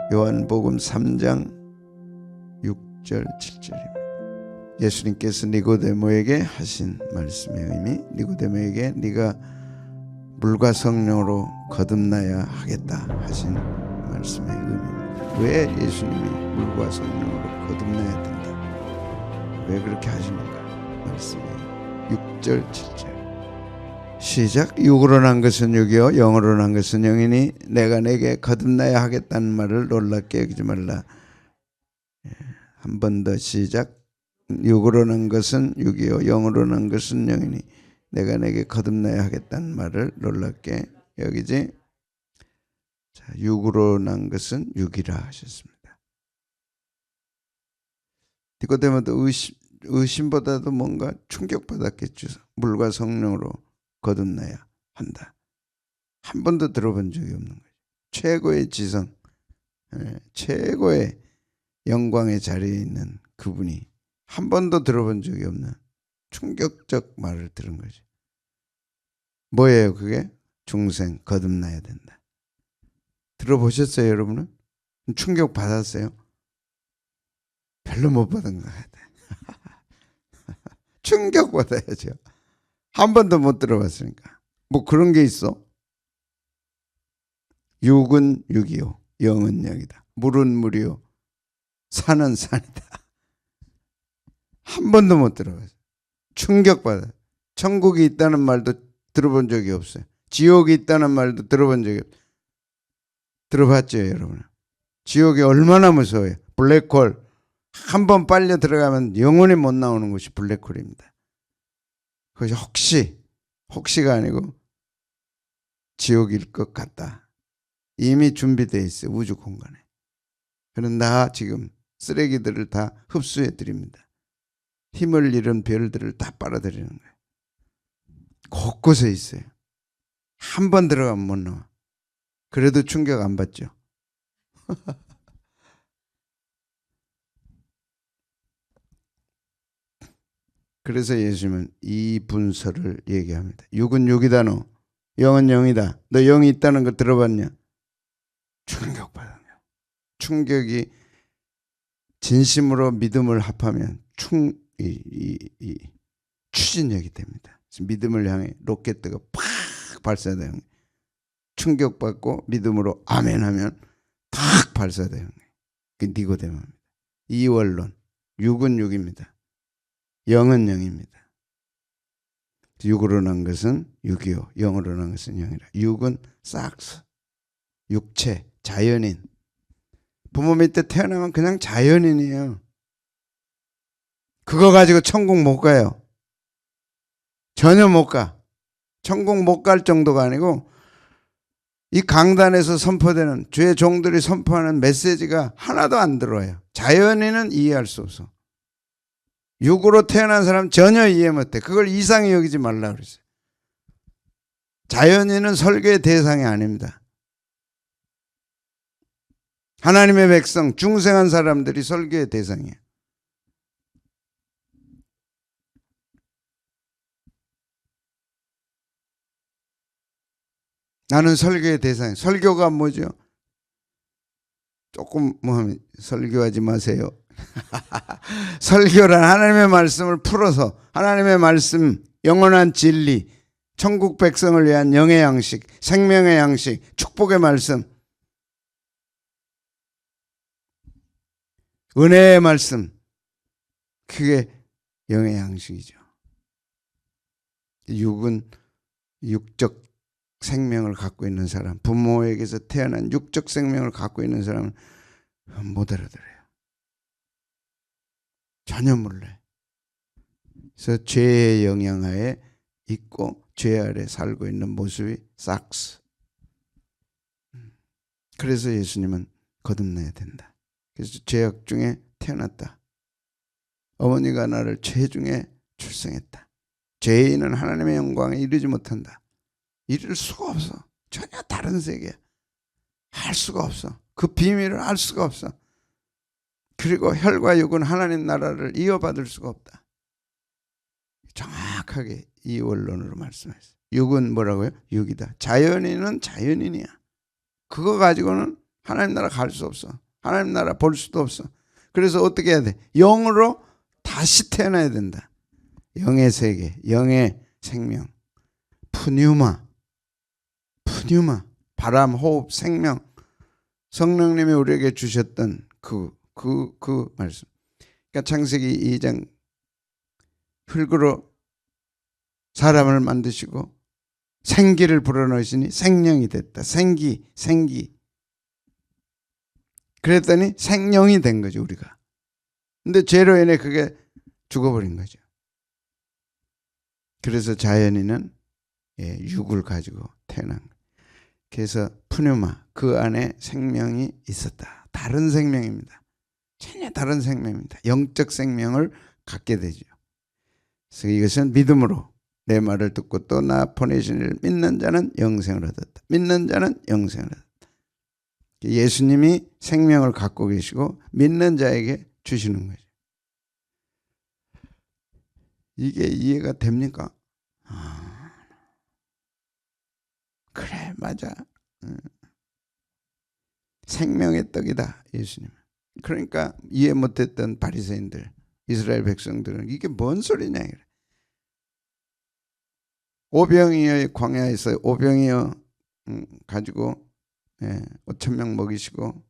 요한복음 3장 6절 7절입니다. 예수님께서 니고데모에게 하신 말씀의 의미, 니고데모에게 네가 물과 성령으로 거듭나야 하겠다 하신 말씀의 의미입니다. 왜 예수님이 물과 성령으로 거듭나야 된다, 왜 그렇게 하시는가? 말씀이 6절 7절 시작. 육으로 난 것은 육이요 영으로 난 것은 영이니 내가 내게 거듭나야 하겠다는 말을 놀랍게 여기지 말라. 한 번 더 시작. 육으로 난 것은 육이요 영으로 난 것은 영이니 내가 내게 거듭나야 하겠다는 말을 놀랍게 여기지. 자, 육으로 난 것은 육이라 하셨습니다. 니고데모도 의심보다도 뭔가 충격받았겠죠. 물과 성령으로 거듭나야 한다. 한 번도 들어본 적이 없는 거죠. 최고의 지성, 최고의 영광의 자리에 있는 그분이 한 번도 들어본 적이 없는 충격적 말을 들은 거죠. 뭐예요 그게? 중생 거듭나야 된다. 들어보셨어요 여러분은? 충격 받았어요? 별로 못 받은 것 같아요. 충격 받아야죠. 한 번도 못 들어봤으니까. 뭐 그런 게 있어? 육은 육이요 영은 영이다. 물은 물이요 산은 산이다. 한 번도 못 들어봤어요. 충격받아요. 천국이 있다는 말도 들어본 적이 없어요. 지옥이 있다는 말도 들어본 적이 없어요. 들어봤죠 여러분? 지옥이 얼마나 무서워요. 블랙홀 한 번 빨려 들어가면 영원히 못 나오는 곳이 블랙홀입니다. 그것이 혹시가 아니고 지옥일 것 같다. 이미 준비되어 있어요. 우주 공간에. 그는 다 지금 쓰레기들을 다 흡수해 드립니다. 힘을 잃은 별들을 다 빨아들이는 거예요. 곳곳에 있어요. 한 번 들어가면 못 나와. 그래도 충격 안 받죠. 그래서 예수님은 이 분서를 얘기합니다. 육은 육이다 너. 영은 영이다. 너 영이 있다는 거 들어봤냐? 충격받았냐? 충격이 진심으로 믿음을 합하면 추진력이 됩니다. 믿음을 향해 로켓트가 팍 발사되는 거예요. 충격받고 믿음으로 아멘하면 탁 발사되는 거예요. 그 니고데모입니다. 이원론. 육은 육입니다. 영은 영입니다. 육으로 난 것은 육이요 영으로 난 것은 영이라. 육은 싹스, 육체, 자연인. 부모 밑에 태어나면 그냥 자연인이에요. 그거 가지고 천국 못 가요. 전혀 못 가. 천국 못 갈 정도가 아니고 이 강단에서 선포되는 주의 종들이 선포하는 메시지가 하나도 안 들어와요. 자연인은 이해할 수 없어. 육으로 태어난 사람 전혀 이해 못해. 그걸 이상히 여기지 말라 그랬어요. 자연인은 설교의 대상이 아닙니다. 하나님의 백성, 중생한 사람들이 설교의 대상이에요. 나는 설교의 대상이에요. 설교가 뭐죠? 조금 뭐 하면 설교하지 마세요. 설교란 하나님의 말씀을 풀어서 하나님의 말씀, 영원한 진리, 천국 백성을 위한 영의 양식, 생명의 양식, 축복의 말씀, 은혜의 말씀, 그게 영의 양식이죠. 육은 육적 생명을 갖고 있는 사람, 부모에게서 태어난 육적 생명을 갖고 있는 사람은 못 알아들어요. 전혀 몰라요. 그래서 죄의 영향하에 있고 죄 아래 살고 있는 모습이 싹스. 그래서 예수님은 거듭나야 된다. 그래서 죄악 중에 태어났다. 어머니가 나를 죄 중에 출생했다. 죄인은 하나님의 영광에 이르지 못한다. 이룰 수가 없어. 전혀 다른 세계야. 알 수가 없어. 그 비밀을 알 수가 없어. 그리고 혈과 육은 하나님 나라를 이어받을 수가 없다. 정확하게 이 원론으로 말씀했어요. 육은 뭐라고요? 육이다. 자연인은 자연인이야. 그거 가지고는 하나님 나라 갈 수 없어. 하나님 나라 볼 수도 없어. 그래서 어떻게 해야 돼? 영으로 다시 태어나야 된다. 영의 세계, 영의 생명, 푸뉴마, 바람, 호흡, 생명, 성령님이 우리에게 주셨던 그 말씀. 그러니까 창세기 2장 흙으로 사람을 만드시고 생기를 불어넣으시니 생명이 됐다. 생기. 그랬더니 생명이 된 거죠, 우리가. 근데 죄로 인해 그게 죽어버린 거죠. 그래서 자연인은 육을 가지고 태어난 거예요. 그래서 푸뉴마, 그 안에 생명이 있었다. 다른 생명입니다. 전혀 다른 생명입니다. 영적 생명을 갖게 되죠. 그래서 이것은 믿음으로 내 말을 듣고 또 나 보내신 이를 믿는 자는 영생을 얻었다. 믿는 자는 영생을 얻었다. 예수님이 생명을 갖고 계시고 믿는 자에게 주시는 거죠. 이게 이해가 됩니까? 그래, 맞아. 생명의 떡이다, 예수님. 그러니까 이해 못했던 바리새인들, 이스라엘 백성들은 이게 뭔 소리냐 그래. 오병이어 광야에서 오병이어 가지고 5,000명 먹이시고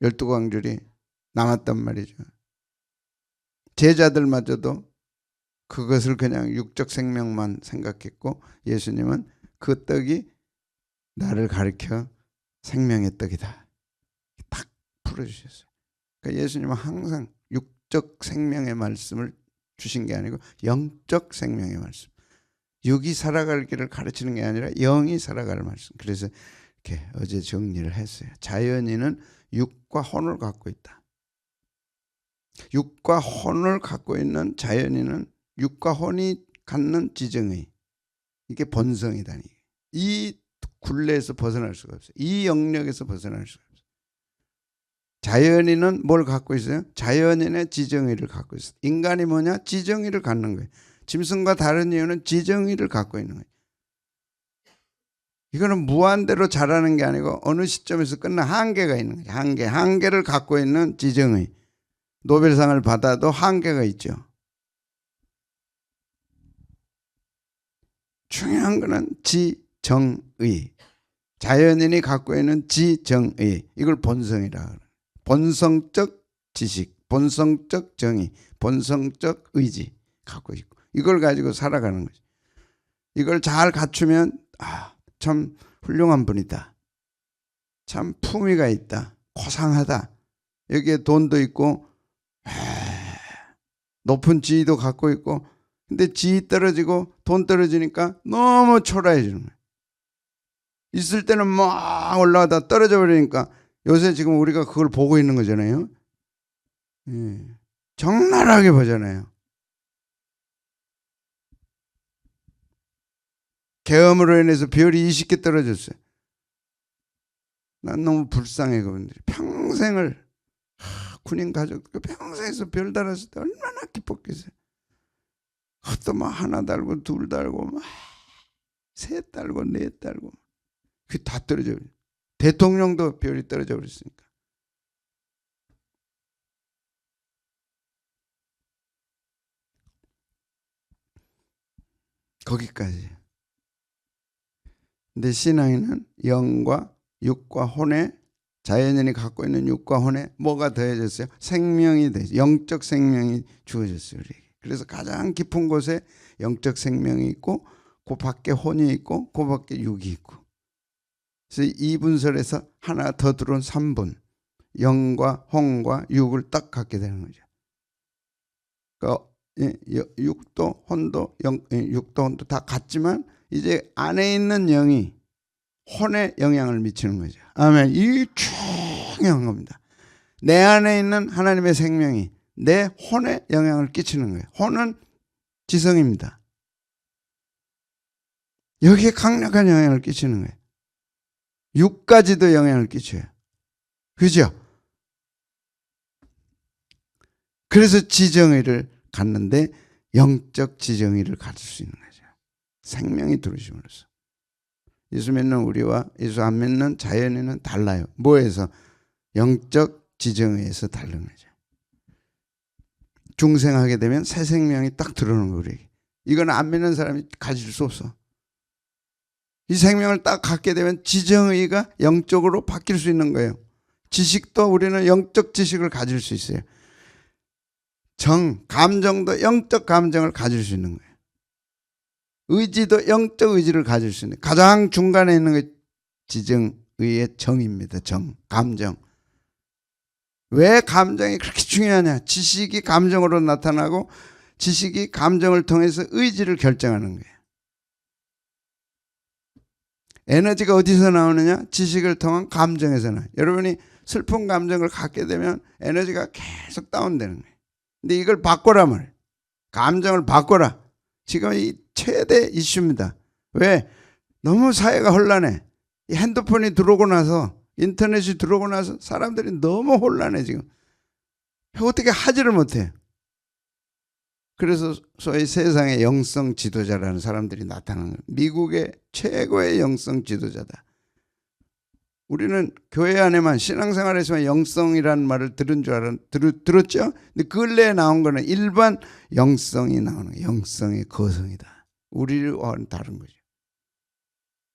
12광줄이 남았단 말이죠. 제자들마저도 그것을 그냥 육적 생명만 생각했고 예수님은 그 떡이 나를 가리켜 생명의 떡이다. 딱 풀어주셨어요. 그러니까 예수님은 항상 육적 생명의 말씀을 주신 게 아니고 영적 생명의 말씀. 육이 살아갈 길을 가르치는 게 아니라 영이 살아갈 말씀. 그래서 이렇게 어제 정리를 했어요. 자연인은 육과 혼을 갖고 있다. 육과 혼을 갖고 있는 자연인은 육과 혼이 갖는 지정의, 이게 본성이다. 이 굴레에서 벗어날 수가 없어요. 이 영역에서 벗어날 수가 없어요. 자연인은 뭘 갖고 있어요? 자연인의 지정의를 갖고 있어요. 인간이 뭐냐? 지정의를 갖는 거예요. 짐승과 다른 이유는 지정의를 갖고 있는 거예요. 이거는 무한대로 자라는 게 아니고 어느 시점에서 끝나 한계가 있는 거예요. 한계를 갖고 있는 지정의. 노벨상을 받아도 한계가 있죠. 중요한 거는 지정의. 자연인이 갖고 있는 지정의. 이걸 본성이라 그래요. 본성적 지식, 본성적 정의, 본성적 의지 갖고 있고 이걸 가지고 살아가는 거죠. 이걸 잘 갖추면 참 훌륭한 분이다. 참 품위가 있다. 고상하다. 여기에 돈도 있고 높은 지위도 갖고 있고 근데 지위 떨어지고 돈 떨어지니까 너무 초라해지는 거예요. 있을 때는 막 올라가다 떨어져 버리니까 요새 지금 우리가 그걸 보고 있는 거잖아요. 적나라하게 보잖아요. 계엄으로 인해서 별이 20개 떨어졌어요. 난 너무 불쌍해 그분들이. 평생을 군인 가족 평생에서 별 달았을 때 얼마나 기뻤겠어요. 그것도 막 하나 달고 둘 달고 막 셋 달고 넷 달고 그게 다 떨어져 버려요. 대통령도 별이 떨어져 버렸으니까. 거기까지. 근데 신앙에는 영과 육과 혼에 자연인이 갖고 있는 육과 혼에 뭐가 더해졌어요? 생명이 되죠. 영적 생명이 주어졌어요. 우리에게. 그래서 가장 깊은 곳에 영적 생명이 있고 그 밖에 혼이 있고 그 밖에 육이 있고 그래서 2분설에서 하나 더 들어온 3분 영과 혼과 육을 딱 갖게 되는 거죠. 그러니까 육도 혼도 육도 혼도 다 같지만 이제 안에 있는 영이 혼에 영향을 미치는 거죠. 아멘. 이게 중요한 겁니다. 내 안에 있는 하나님의 생명이 내 혼에 영향을 끼치는 거예요. 혼은 지성입니다. 여기에 강력한 영향을 끼치는 거예요. 육까지도 영향을 끼쳐요. 그죠? 그래서 지정의를 갖는데 영적 지정의를 가질 수 있는 거죠. 생명이 들어오심으로써. 예수 믿는 우리와 예수 안 믿는 자연인은 달라요. 뭐에서? 영적 지정에서 다른 거죠. 중생하게 되면 새 생명이 딱 들어오는 거예요. 이건 안 믿는 사람이 가질 수 없어. 이 생명을 딱 갖게 되면 지정의가 영적으로 바뀔 수 있는 거예요. 지식도 우리는 영적 지식을 가질 수 있어요. 감정도 영적 감정을 가질 수 있는 거예요. 의지도 영적 의지를 가질 수 있는 거예요. 가장 중간에 있는 게 지정의의 정입니다. 감정. 왜 감정이 그렇게 중요하냐? 지식이 감정으로 나타나고 지식이 감정을 통해서 의지를 결정하는 거예요. 에너지가 어디서 나오느냐? 지식을 통한 감정에서 나와요. 여러분이 슬픈 감정을 갖게 되면 에너지가 계속 다운되는 거예요. 근데 이걸 바꿔라 말이에요. 감정을 바꿔라. 지금 이 최대 이슈입니다. 왜? 너무 사회가 혼란해. 이 핸드폰이 들어오고 나서, 인터넷이 들어오고 나서 사람들이 너무 혼란해 지금. 어떻게 하지를 못해. 그래서 소위 세상의 영성 지도자라는 사람들이 나타나는 거예요. 미국의 최고의 영성 지도자다. 우리는 교회 안에만 신앙생활에서만 영성이라는 말을 들은 줄 들었죠? 근데 근래에 나온 거는 일반 영성이 나오는 거예요. 영성의 거성이다. 우리와는 다른 거죠.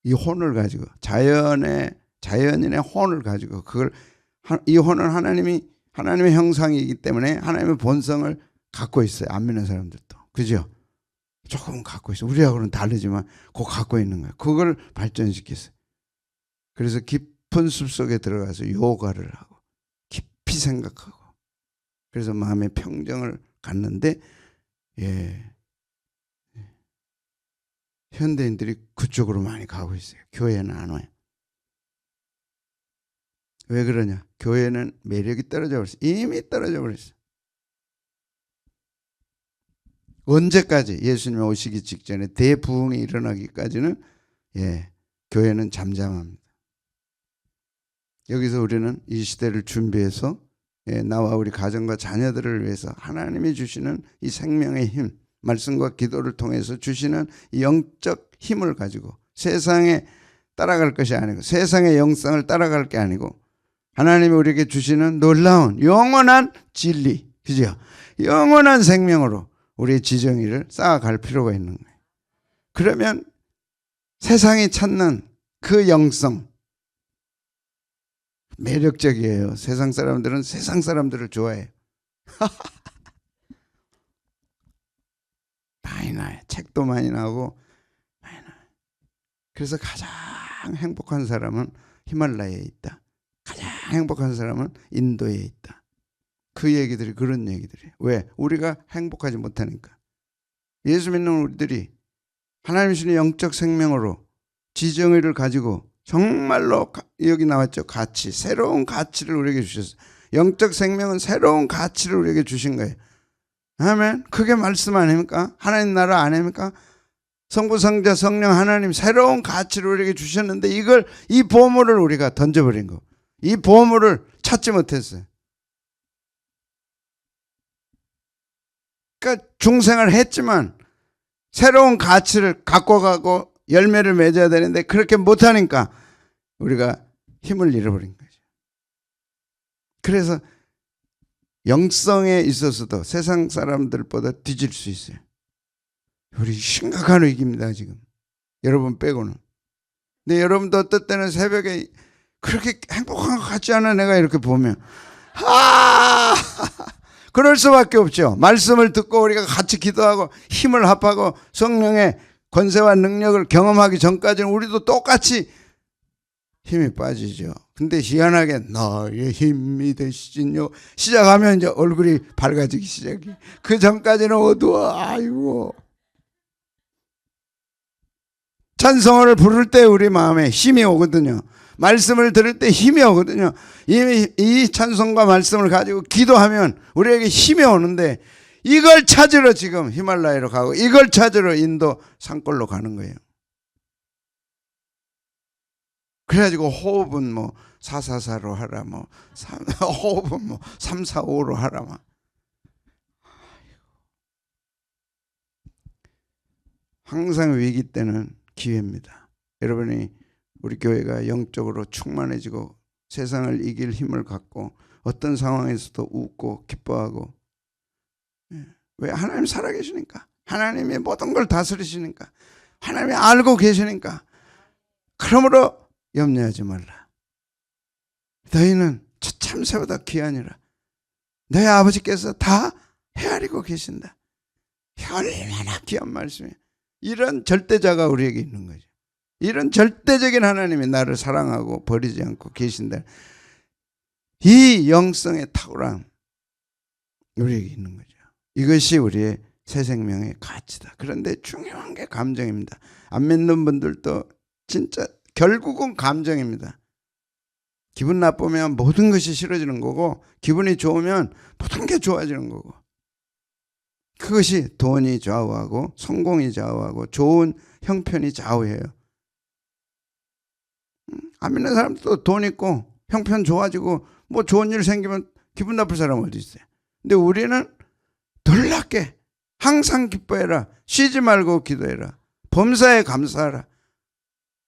이 혼을 가지고 자연인의 혼을 가지고 이 혼은 하나님의 형상이기 때문에 하나님의 본성을 갖고 있어요. 안 믿는 사람들도. 그죠? 조금 갖고 있어요. 우리하고는 다르지만 그거 갖고 있는 거예요. 그걸 발전시켰어요. 그래서 깊은 숲속에 들어가서 요가를 하고 깊이 생각하고 그래서 마음의 평정을 갖는데 현대인들이 그쪽으로 많이 가고 있어요. 교회는 안 와요. 왜 그러냐? 교회는 매력이 떨어져 버렸어요. 이미 떨어져 버렸어요. 언제까지? 예수님 오시기 직전에 대부흥이 일어나기까지는 교회는 잠잠합니다. 여기서 우리는 이 시대를 준비해서 나와 우리 가정과 자녀들을 위해서 하나님이 주시는 이 생명의 힘, 말씀과 기도를 통해서 주시는 이 영적 힘을 가지고 세상에 따라갈 것이 아니고 세상의 영성을 따라갈 게 아니고 하나님이 우리에게 주시는 놀라운 영원한 진리, 그죠? 영원한 생명으로 우리의 지정의를 쌓아갈 필요가 있는 거예요. 그러면 세상이 찾는 그 영성 매력적이에요. 세상 사람들은 세상 사람들을 좋아해요. 많이 나요. 책도 많이 나오고 많이 나요. 그래서 가장 행복한 사람은 히말라야에 있다. 가장 행복한 사람은 인도에 있다. 그 얘기들이 그런 얘기들이에요. 왜? 우리가 행복하지 못하니까. 예수 믿는 우리들이 하나님 주시는 영적 생명으로 지정의를 가지고 정말로 여기 나왔죠. 가치, 새로운 가치를 우리에게 주셨어요. 영적 생명은 새로운 가치를 우리에게 주신 거예요. 아멘. 그게 말씀 아닙니까? 하나님 나라 아닙니까? 성부, 성자, 성령 하나님 새로운 가치를 우리에게 주셨는데 이 보물을 우리가 던져버린 거. 이 보물을 찾지 못했어요. 그러니까 중생을 했지만 새로운 가치를 갖고 가고 열매를 맺어야 되는데 그렇게 못하니까 우리가 힘을 잃어버린 거죠. 그래서 영성에 있어서도 세상 사람들보다 뒤질 수 있어요. 우리 심각한 위기입니다 지금. 여러분 빼고는. 근데 여러분도 어떨 때는 새벽에 그렇게 행복한 것 같지 않아? 내가 이렇게 보면 그럴 수밖에 없죠. 말씀을 듣고 우리가 같이 기도하고 힘을 합하고 성령의 권세와 능력을 경험하기 전까지는 우리도 똑같이 힘이 빠지죠. 근데 희한하게 나의 힘이 되시진요 시작하면 이제 얼굴이 밝아지기 시작해. 그 전까지는 어두워. 아이고. 찬송을 부를 때 우리 마음에 힘이 오거든요. 말씀을 들을 때 힘이 오거든요. 이미 이 찬송과 말씀을 가지고 기도하면 우리에게 힘이 오는데 이걸 찾으러 지금 히말라야로 가고 이걸 찾으러 인도 산골로 가는 거예요. 그래가지고 호흡은 뭐 444로 하라, 뭐 호흡은 뭐 345로 하라, 막. 항상 위기 때는 기회입니다. 여러분이 우리 교회가 영적으로 충만해지고 세상을 이길 힘을 갖고 어떤 상황에서도 웃고 기뻐하고, 왜? 하나님 살아계시니까, 하나님이 모든 걸 다스리시니까, 하나님이 알고 계시니까. 그러므로 염려하지 말라. 너희는 참새보다 귀하니라. 너희 아버지께서 다 헤아리고 계신다. 얼마나 귀한 말씀이에요. 이런 절대자가 우리에게 있는 거죠. 이런 절대적인 하나님이 나를 사랑하고 버리지 않고 계신다. 이 영성의 탁월함 우리에게 있는 거죠. 이것이 우리의 새 생명의 가치다. 그런데 중요한 게 감정입니다. 안 믿는 분들도 진짜 결국은 감정입니다. 기분 나쁘면 모든 것이 싫어지는 거고, 기분이 좋으면 모든 게 좋아지는 거고, 그것이 돈이 좌우하고 성공이 좌우하고 좋은 형편이 좌우해요. 안 믿는 사람도 돈 있고 형편 좋아지고 뭐 좋은 일 생기면 기분 나쁠 사람 어디 있어요. 근데 우리는 놀랍게 항상 기뻐해라, 쉬지 말고 기도해라, 범사에 감사하라.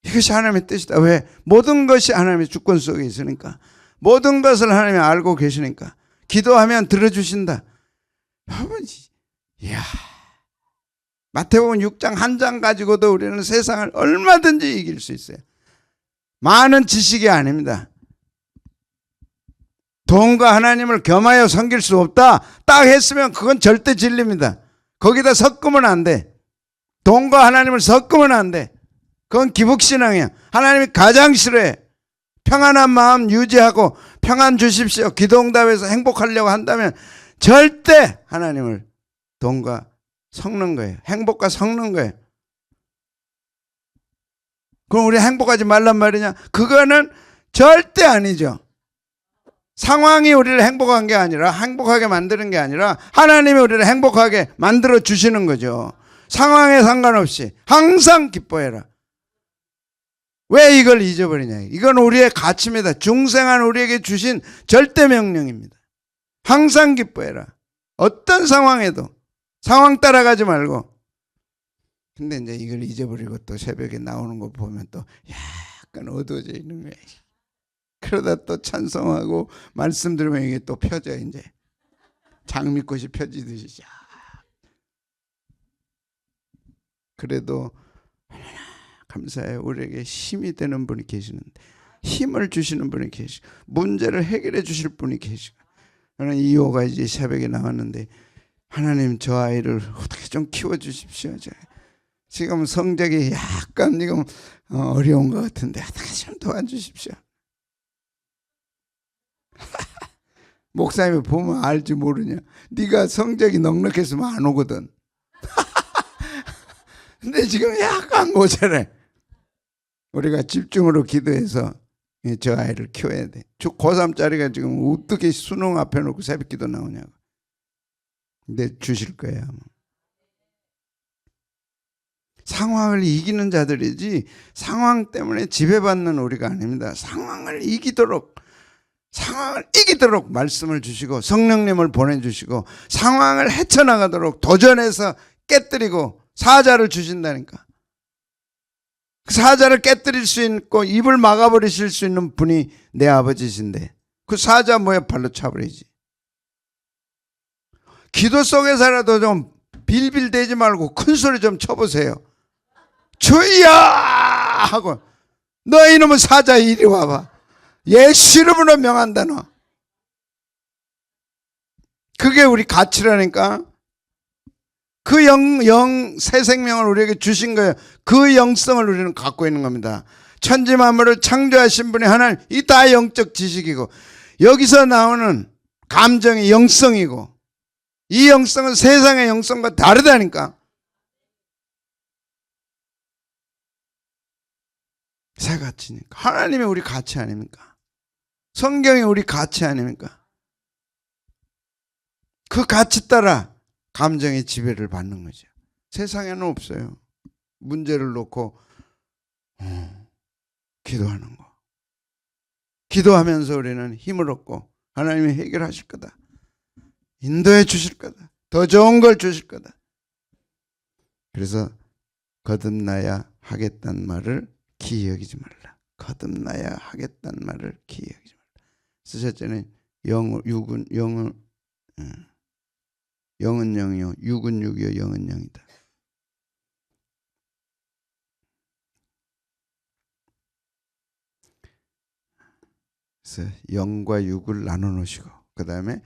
이것이 하나님의 뜻이다. 왜? 모든 것이 하나님의 주권 속에 있으니까, 모든 것을 하나님이 알고 계시니까. 기도하면 들어주신다. 여러분, 이야, 마태복음 6장 한 장 가지고도 우리는 세상을 얼마든지 이길 수 있어요. 많은 지식이 아닙니다. 돈과 하나님을 겸하여 섬길 수 없다 딱 했으면 그건 절대 진리입니다. 거기다 섞으면 안 돼. 돈과 하나님을 섞으면 안 돼. 그건 기복신앙이야. 하나님이 가장 싫어해. 평안한 마음 유지하고 평안 주십시오, 기도응답에서 행복하려고 한다면 절대 하나님을 돈과 섞는 거예요. 행복과 섞는 거예요. 그럼 우리 행복하지 말란 말이냐? 그거는 절대 아니죠. 상황이 우리를 행복한 게 아니라, 행복하게 만드는 게 아니라 하나님이 우리를 행복하게 만들어 주시는 거죠. 상황에 상관없이 항상 기뻐해라. 왜 이걸 잊어버리냐? 이건 우리의 가치입니다. 중생한 우리에게 주신 절대 명령입니다. 항상 기뻐해라. 어떤 상황에도 상황 따라가지 말고. 근데 이제 이걸 잊어버리고 또 새벽에 나오는 거 보면 또 약간 어두워져 있는 거야. 그러다 또 찬송하고 말씀 들으면 이게 또 펴져. 이제 장미꽃이 펴지듯이. 그래도 감사해요. 우리에게 힘이 되는 분이 계시는데, 힘을 주시는 분이 계시고 문제를 해결해 주실 분이 계시고. 저는 이호가 이제 새벽에 나왔는데, 하나님 저 아이를 어떻게 좀 키워주십시오. 지금 성적이 약간 지금 어려운 것 같은데 어떻게 좀 도와주십시오. 목사님이 보면 알지 모르냐? 네가 성적이 넉넉했으면 안 오거든. 근데 지금 약간 모자래. 우리가 집중으로 기도해서 저 아이를 키워야 돼. 고3짜리가 지금 어떻게 수능 앞에 놓고 새벽 기도 나오냐고. 근데 주실 거야. 상황을 이기는 자들이지 상황 때문에 지배받는 우리가 아닙니다. 상황을 이기도록 말씀을 주시고 성령님을 보내주시고 상황을 헤쳐나가도록 도전해서 깨뜨리고 사자를 주신다니까. 그 사자를 깨뜨릴 수 있고 입을 막아버리실 수 있는 분이 내 아버지신데 그 사자 뭐야? 발로 차버리지. 기도 속에서라도 좀 빌빌대지 말고 큰 소리 좀 쳐보세요. 주여 하고, 너 이놈의 사자 이리 와봐. 예수 이름으로 명한다. 너. 그게 우리 가치라니까. 그 새 생명을 우리에게 주신 거예요. 그 영성을 우리는 갖고 있는 겁니다. 천지 만물을 창조하신 분이 하나님, 이 다 영적 지식이고 여기서 나오는 감정이 영성이고, 이 영성은 세상의 영성과 다르다니까. 새 가치니까. 하나님이 우리 가치 아닙니까? 성경이 우리 가치 아닙니까? 그 가치 따라 감정의 지배를 받는 거죠. 세상에는 없어요. 문제를 놓고 기도하는 거. 기도하면서 우리는 힘을 얻고 하나님이 해결하실 거다. 인도해 주실 거다. 더 좋은 걸 주실 거다. 그래서 거듭나야 하겠다는 말을 기이 여기지 말라. 거듭나야 하겠다는 말을 기억하지 말라. 쓰셨잖아요. 육은 영은 영은 영이요, 육은 육이요, 영은 영이다. 그래서 영과 육을 나눠 놓으시고 그 다음에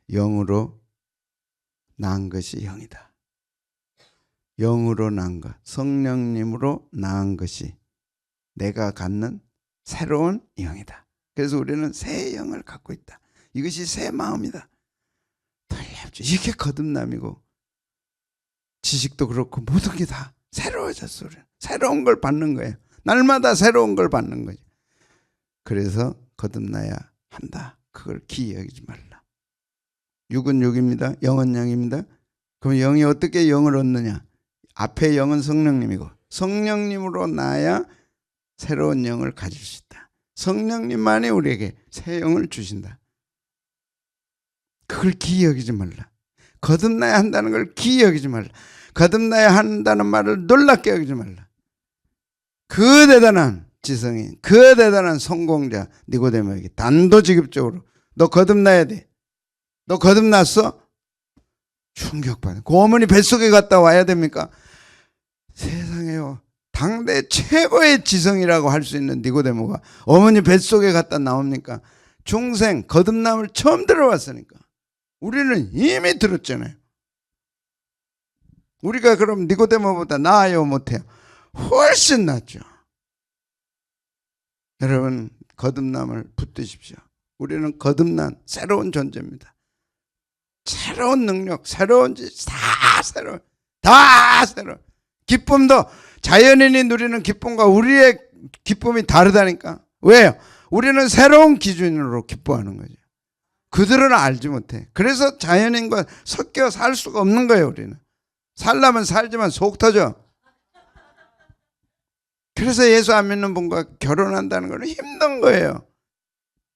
영으로 낳은 것이 영이다. 영으로 낳은 것, 성령님으로 낳은 것이 내가 갖는 새로운 영이다. 그래서 우리는 새 영을 갖고 있다. 이것이 새 마음이다. 이게 거듭남이고, 지식도 그렇고 모든 게 다 새로워졌어. 우리는 새로운 걸 받는 거예요. 날마다 새로운 걸 받는 거죠. 그래서 거듭나야 한다. 그걸 기여하지 말라. 육은 육입니다. 영은 영입니다. 그럼 영이 어떻게 영을 얻느냐? 앞에 영은 성령님이고 성령님으로 나야 새로운 영을 가질 수 있다. 성령님만이 우리에게 새 영을 주신다. 그걸 기여하지 말라. 거듭나야 한다는 걸 기여하지 말라. 거듭나야 한다는 말을 놀랍게 여기지 말라. 그 대단한 지성인, 그 대단한 성공자 니고데모에게 단도직입적으로 너 거듭나야 돼. 너 거듭났어? 충격받아. 그 어머니 뱃속에 갔다 와야 됩니까? 세상에요. 당대 최고의 지성이라고 할 수 있는 니고데모가 어머니 뱃속에 갔다 나옵니까? 중생 거듭남을 처음 들어봤으니까. 우리는 이미 들었잖아요. 우리가 그럼 니고데모보다 나아요, 못해요? 훨씬 낫죠. 여러분, 거듭남을 붙드십시오. 우리는 거듭난 새로운 존재입니다. 새로운 능력, 새로운 짓, 다 새로운, 다 새로운. 기쁨도 자연인이 누리는 기쁨과 우리의 기쁨이 다르다니까. 왜요? 우리는 새로운 기준으로 기뻐하는 거죠. 그들은 알지 못해. 그래서 자연인과 섞여 살 수가 없는 거예요. 우리는 살려면 살지만 속 터져. 그래서 예수 안 믿는 분과 결혼한다는 건 힘든 거예요.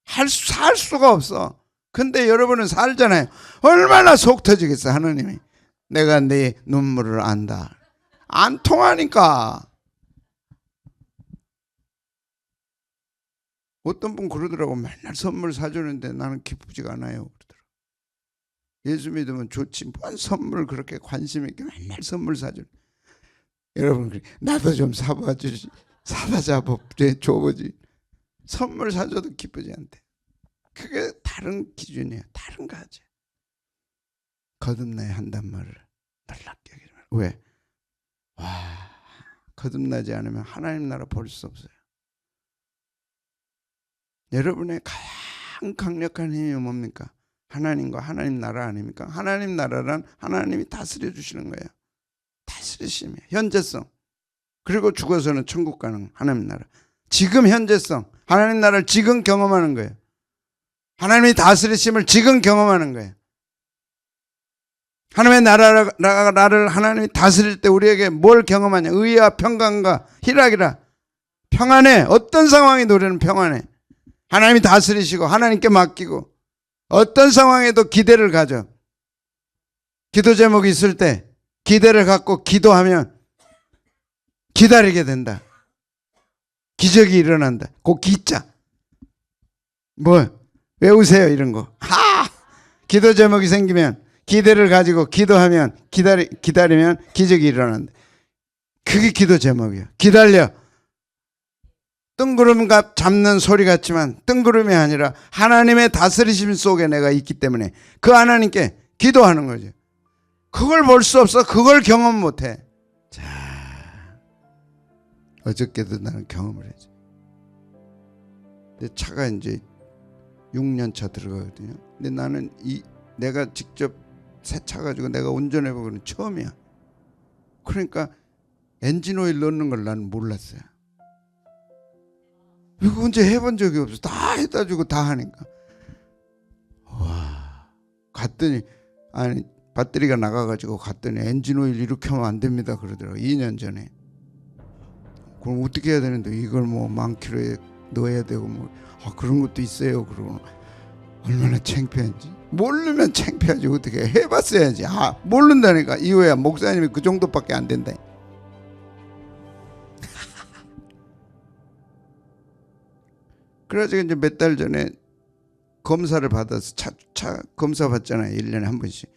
살 수가 없어. 근데 여러분은 살잖아요. 얼마나 속 터지겠어. 하나님이 내가 네 눈물을 안다. 안 통하니까. 어떤 분 그러더라고. 맨날 선물 사주는데 나는 기쁘지가 않아요. 그러더라고. 예수 믿으면 좋지. 뭔 선물 그렇게 관심 있게 맨날 선물 사주. 여러분 나도 좀 사봐 주지. 사다 줘보지. 선물 사줘도 기쁘지 않대. 그게 다른 기준이야. 다른 거지. 거듭나야 한단 말을 놀랍게 하기를. 왜? 와, 거듭나지 않으면 하나님 나라 볼 수 없어요. 여러분의 가장 강력한 힘이 뭡니까? 하나님과 하나님 나라 아닙니까? 하나님 나라란 하나님이 다스려 주시는 거예요. 다스리심이에요. 현재성. 그리고 죽어서는 천국 가는 하나님 나라. 지금 현재성. 하나님 나라를 지금 경험하는 거예요. 하나님이 다스리심을 지금 경험하는 거예요. 하나님의 나라를 하나님이 다스릴 때 우리에게 뭘 경험하냐? 의와 평강과 희락이라. 평안해. 어떤 상황에도 우리는 평안해. 하나님이 다스리시고 하나님께 맡기고 어떤 상황에도 기대를 가져. 기도 제목이 있을 때 기대를 갖고 기도하면 기다리게 된다. 기적이 일어난다. 그 기자. 뭐 외우세요 이런 거. 기도 제목이 생기면 기대를 가지고 기도하면 기다리면 기적이 일어난다. 그게 기도 제목이야. 기다려. 뜬구름 잡는 소리 같지만 뜬구름이 아니라 하나님의 다스리심 속에 내가 있기 때문에 그 하나님께 기도하는 거죠. 그걸 볼 수 없어. 그걸 경험 못해. 자, 어저께도 나는 경험을 했지. 내 차가 이제 6년 차 들어가거든요. 근데 나는 내가 직접 새 차 가지고 내가 운전해보고는 처음이야. 그러니까 엔진 오일 넣는 걸 나는 몰랐어요. 이거 언제 해본 적이 없어. 다 해다 주고 다 하니까. 와, 갔더니 아니 배터리가 나가가지고 갔더니 엔진 오일 이렇게 하면 안 됩니다 그러더라고. 2년 전에. 그럼 어떻게 해야 되는데 이걸 뭐 10,000km에 넣어야 되고 뭐 그런 것도 있어요. 그러고 얼마나 창피한지. 모르면 창피하지. 어떻게 해봤어야지. 모른다니까. 이후에 목사님이 그 정도밖에 안 된다. 그래가지고 이제 몇 달 전에 검사를 받아서 차 검사 받잖아요. 1년에 한 번씩.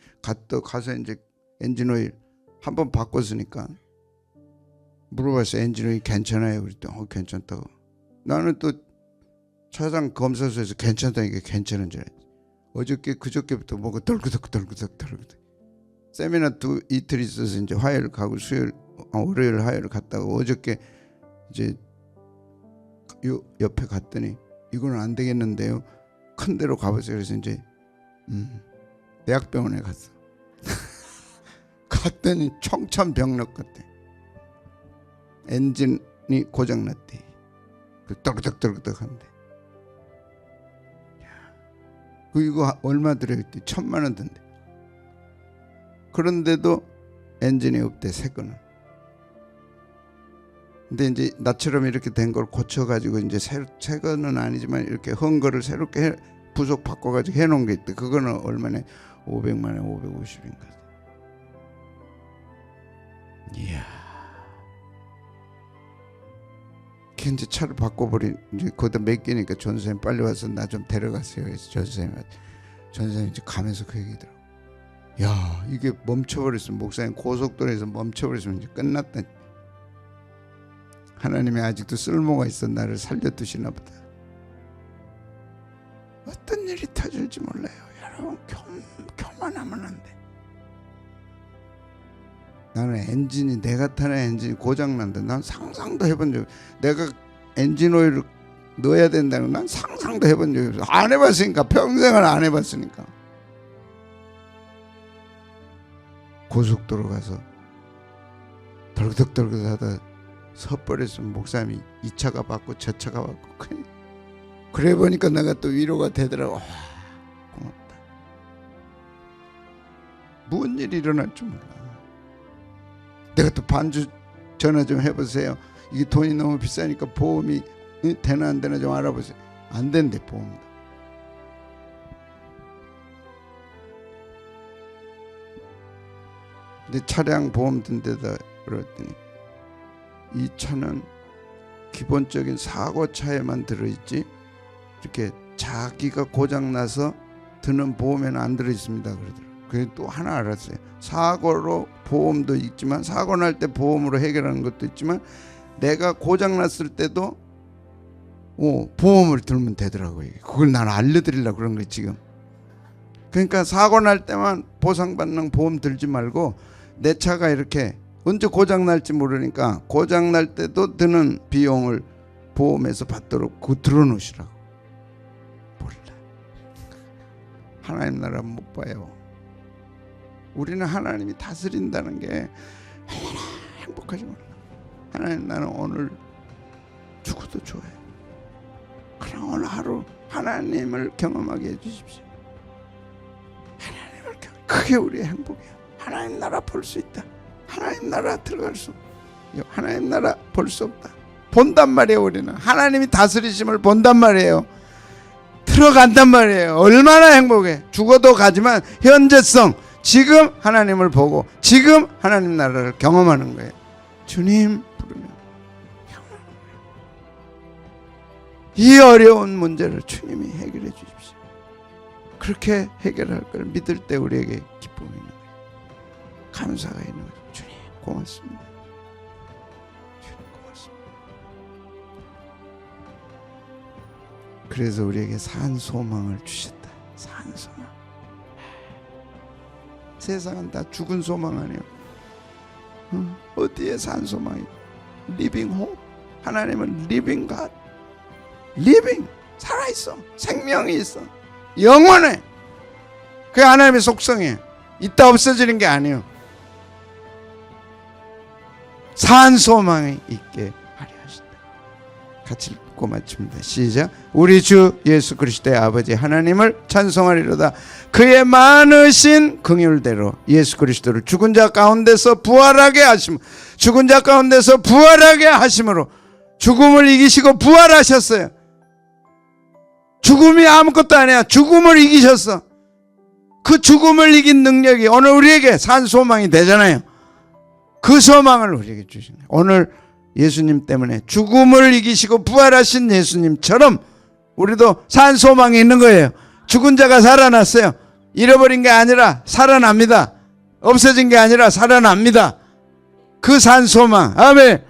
가서 이제 엔진오일 한 번 바꿨으니까 물어봤어요. 엔진오일 괜찮아요? 그랬더니 괜찮다고. 나는 또 차장 검사소에서 괜찮다니까 괜찮은 줄 알았지. 그저께부터 뭐가 덜그덕 세미나 이틀 있어서 이제 화요일 가고 월요일 화요일 갔다고 어저께 이제 요 옆에 갔더니 이거는 안 되겠는데요. 큰 데로 가보세요. 그래서 이제 대학병원에 갔어. 갔더니 청천벽력 같아. 엔진이 고장났대. 떨그덕떨그덕한데. 이거 얼마 들어있대? 1,000만 원 든대. 그런데도 엔진이 없대. 새 거는. 근데 이제 나처럼 이렇게 된 걸 고쳐가지고 이제 새 거는 아니지만 이렇게 헌 거를 새롭게 부속 바꿔가지고 해놓은 게 있대. 그거는 얼마네? 500만 원, 550인가. 이야. 이제 차를 바꿔버린 이제 거기다 맡기니까 전선생님 빨리 와서 나 좀 데려가세요. 그래서 전선생님 이제 가면서 그 얘기더라고. 야, 이게 멈춰버렸으면 목사님 고속도로에서 멈춰버렸으면 이제 끝났다. 하나님이 아직도 쓸모가 있어 나를 살려두시나 보다. 어떤 일이 터질지 몰라요. 여러분 교만하면 안 돼. 나는 엔진이 내가 타는 엔진이 고장난다. 난 상상도 해본 적. 내가 엔진 오일을 넣어야 된다는 난 상상도 해본 적이 없어. 안 해봤으니까. 평생을 안 해봤으니까. 고속도로 가서 덜그덕덜그덕 하다 섣버렸으면 목사님이 이 차가 받고 저 차가 받고 그래 보니까 내가 또 위로가 되더라고. 고맙다. 무슨 일이 일어날 줄 몰라. 내가 또 반주 전화 좀 해보세요. 이게 돈이 너무 비싸니까 보험이 되나 안 되나 좀 알아보세요. 안 된대 보험도. 근데 차량 보험 든 데다 그랬더니 이 차는 기본적인 사고차에만 들어있지 이렇게 자기가 고장나서 드는 보험에는 안 들어있습니다 그러더라고요. 그게 또 하나 알았어요. 사고로 보험도 있지만 사고 날 때 보험으로 해결하는 것도 있지만 내가 고장 났을 때도 보험을 들면 되더라고요. 그걸 난 알려드리려고 그런 거예요 지금. 그러니까 사고 날 때만 보상받는 보험 들지 말고 내 차가 이렇게 언제 고장 날지 모르니까 고장 날 때도 드는 비용을 보험에서 받도록 그거 들어놓으시라고. 몰라. 하나님 나라 못 봐요. 우리는 하나님이 다스린다는 게 얼마나 행복하지 몰라. 하나님 나는 오늘 죽어도 좋아요. 그럼 오늘 하루 하나님을 경험하게 해주십시오. 하나님을 그게 우리의 행복이야. 하나님 나라 볼 수 있다. 하나님 나라 들어갈 수 없다. 하나님 나라 볼 수 없다. 본단 말이에요. 우리는 하나님이 다스리심을 본단 말이에요. 들어간단 말이에요. 얼마나 행복해. 죽어도 가지만 현재성 지금 하나님을 보고 지금 하나님 나라를 경험하는 거예요. 주님 부르면 경험하는 거예요. 이 어려운 문제를 주님이 해결해 주십시오. 그렇게 해결할 걸 믿을 때 우리에게 기쁨이 있는 거예요. 감사가 있는 거예요. 주님 고맙습니다. 주님 고맙습니다. 그래서 우리에게 산 소망을 주셨다. 산 소망. 세상은 다 죽은 소망 아니에요. 어디에 산 소망이? 리빙 홈. 하나님은 리빙 갓. 리빙. 살아있어. 생명이 있어. 영원해. 그게 하나님의 속성이에요. 있다 없어지는 게 아니에요. 산 소망이 있게 하려 하신다. 같이 읽고 마칩니다. 시작. 우리 주 예수 그리스도의 아버지 하나님을 찬송하리로다. 그의 많으신 긍휼대로 예수 그리스도를 죽은 자 가운데서 부활하게 하심, 죽은 자 가운데서 부활하게 하심으로 죽음을 이기시고 부활하셨어요. 죽음이 아무것도 아니야. 죽음을 이기셨어. 그 죽음을 이긴 능력이 오늘 우리에게 산 소망이 되잖아요. 그 소망을 우리에게 주신 거예요. 오늘 예수님 때문에 죽음을 이기시고 부활하신 예수님처럼 우리도 산 소망이 있는 거예요. 죽은 자가 살아났어요. 잃어버린 게 아니라 살아납니다. 없어진 게 아니라 살아납니다. 그 산 소망. 아멘.